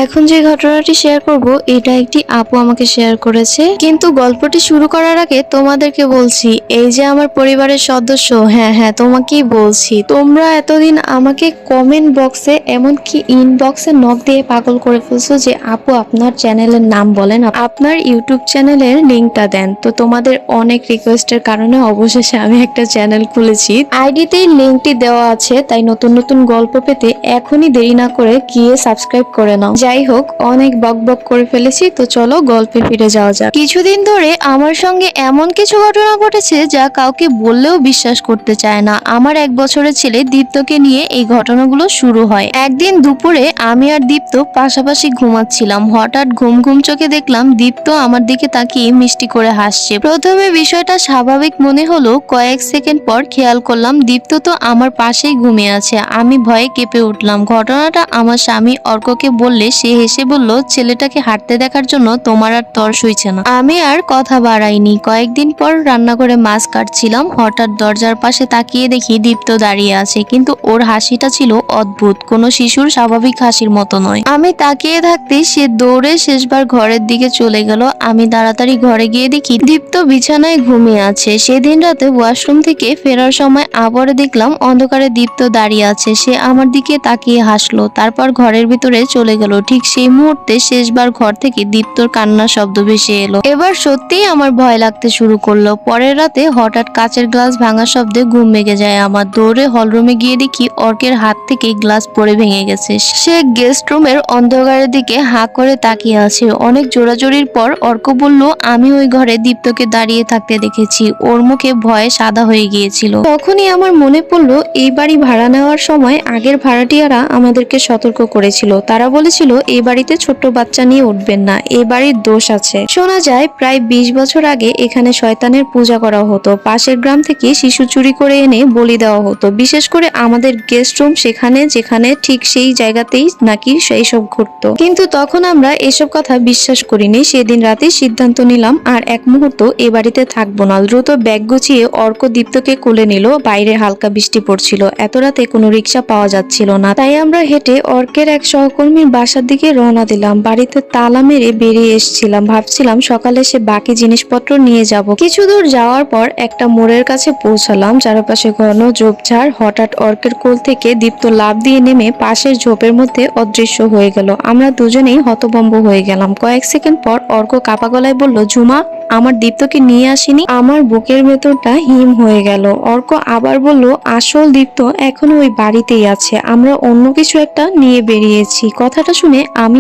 এখন যে ঘটনাটি শেয়ার করব এটা একটি আপু আমাকে শেয়ার করেছে, কিন্তু গল্পটি শুরু করার আগে তোমাদেরকে বলছি, এই যে আমার পরিবারের সদস্য, হ্যাঁ হ্যাঁ তোমাকেই বলছি, তোমরা এতদিন আমাকে কমেন্ট বক্সে এমনকি ইনবক্সে নক দিয়ে পাগল করে ফেলছো যে আপু আপনার চ্যানেলের নাম বলেন, আপনার ইউটিউব চ্যানেলের লিঙ্কটা দেন। তো তোমাদের অনেক রিকোয়েস্টের কারণে অবশেষে আমি একটা চ্যানেল খুলেছি, আইডিতেই লিঙ্কটি দেওয়া আছে, তাই নতুন নতুন গল্প পেতে এখনই দেরি না করে গিয়ে সাবস্ক্রাইব করে নাও। যাই হোক, অনেক বক বক করে ফেলেছি, তো চলো গল্পে ফিরে যাওয়া যাক। কিছুদিন ধরে আমার সঙ্গে এমন কিছু ঘটনা ঘটেছে যা কাউকে বললেও বিশ্বাস করতে চায় না। আমার 1 বছরের ছেলে দীপ্তকে নিয়ে এই ঘটনাগুলো শুরু হয়। একদিন দুপুরে আমি আর দীপ্ত পাশাপাশি ঘুমাচ্ছিলাম, হঠাৎ ঘুম ঘুম চোখে দেখলাম দীপ্ত আমার দিকে তাকিয়ে মিষ্টি করে হাসছে। প্রথমে বিষয়টা স্বাভাবিক মনে হলো, কয়েক সেকেন্ড পর খেয়াল করলাম দীপ্ত তো আমার পাশেই ঘুমিয়ে আছে। আমি ভয়ে কেঁপে উঠলাম। ঘটনাটা আমার স্বামী অর্ককে বললে সে হেসে বলল, ছেলেটাকে হাঁটতে দেখার জন্য তোমার আর তর সইছে না। আমি আর কথা বাড়াইনি। কয়েকদিন পর রান্নাঘরে মাছ কাটছিলাম, হঠাৎ দরজার পাশে তাকিয়ে দেখি দীপ্ত দাঁড়িয়ে আছে, কিন্তু ওর হাসিটা ছিল অদ্ভুত, কোনো শিশুর স্বাভাবিক হাসির মতো নয়। আমি তাকিয়ে থাকতেই সে দৌড়ে শেষবার ঘরের দিকে চলে গেল। আমি তাড়াতাড়ি ঘরে গিয়ে দেখি দীপ্ত বিছানায় ঘুমিয়ে আছে। সেদিন রাতে ওয়াশরুম থেকে ফেরার সময় আবারও দেখলাম অন্ধকারে দীপ্ত দাঁড়িয়ে আছে। সে আমার দিকে তাকিয়ে হাসলো, তারপর ঘরের ভিতরে চলে গেল। ঠিক সেই মুহূর্তে শেষবার ঘর থেকে দীপ্তর কান্নার শব্দ ভেসে এলো। এবার সত্যিই আমার ভয় লাগতে শুরু করলো। পরের রাতে হঠাৎ কাচের গ্লাস ভাঙার শব্দে ঘুম ভেঙে যায় আমার। দৌড়ে হলরুমে গিয়ে দেখি অর্কের হাত থেকে গ্লাস পড়ে ভেঙে গেছে। সে গেস্ট রুমের অন্ধকারের দিকে হাঁ করে তাকিয়ে আছে। অনেক জোরাজোরির পর অর্ক বলল, আমি ওই ঘরে দীপ্তকে দাঁড়িয়ে থাকতে দেখেছি। ওর মুখে ভয়ে সাদা হয়ে গিয়েছিল। তখনই আমার মনে পড়লো, এই বাড়ি ভাড়া নেওয়ার সময় আগের ভাড়াটিয়ারা আমাদেরকে সতর্ক করেছিল। তারা বলেছিল এই বাড়িতে ছোট্ট বাচ্চা নিয়ে উঠবেন না, এই বাড়ির দোষ আছে। শোনা যায় প্রায় 20 বছর আগে এখানে শয়তানের পূজা করা হতো। পাশের গ্রাম থেকে শিশু চুরি করে এনে বলি দেওয়া হতো। বিশেষ করে আমাদের গেস্ট রুম সেখানে, যেখানে ঠিক সেই জায়গাতেই নাকি এইসব ঘটতো। কিন্তু তখন আমরা এসব কথা বিশ্বাস করিনি। সেদিন রাতে সিদ্ধান্ত নিলাম আর এক মুহূর্ত এ বাড়িতে থাকবো না। দ্রুত ব্যাগ গুছিয়ে অর্ক দীপ্তকে কোলে নিল। বাইরে হালকা বৃষ্টি পড়ছিল, এত রাতে কোনো রিক্সা পাওয়া যাচ্ছিল না, তাই আমরা হেঁটে অর্কের এক সহকর্মীর বাসার দিকে রওনা দিলাম। বাড়িতে তালা মেরে বেরিয়ে এসেছিলাম, ভাবছিলাম সকালে সে বাকি জিনিসপত্র নিয়ে যাব। কিছু দূর যাওয়ার পর একটা মোড়ের কাছে পৌঁছালাম, চারপাশে ঘন ঝোপঝাড়। হঠাৎ অর্কের কোল থেকে দীপ্ত লাফ দিয়ে নেমে পাশের ঝোপের মধ্যে অদৃশ্য হয়ে গেল। আমরা দুজনেই হতভম্ব হয়ে গেলাম। কয়েক সেকেন্ড পর অর্ক কাপা গলায় বলল, ঝুমা, আমার দীপ্তকে নিয়ে আসিনি। আমার বুকের ভেতরটা হিম হয়ে গেল। অর্ক আবার বলল, আসল দীপ্ত এখনো ওই বাড়িতেই আছে, আমরা অন্য কিছু একটা নিয়ে বেরিয়েছি। কথাটা শুনে আমি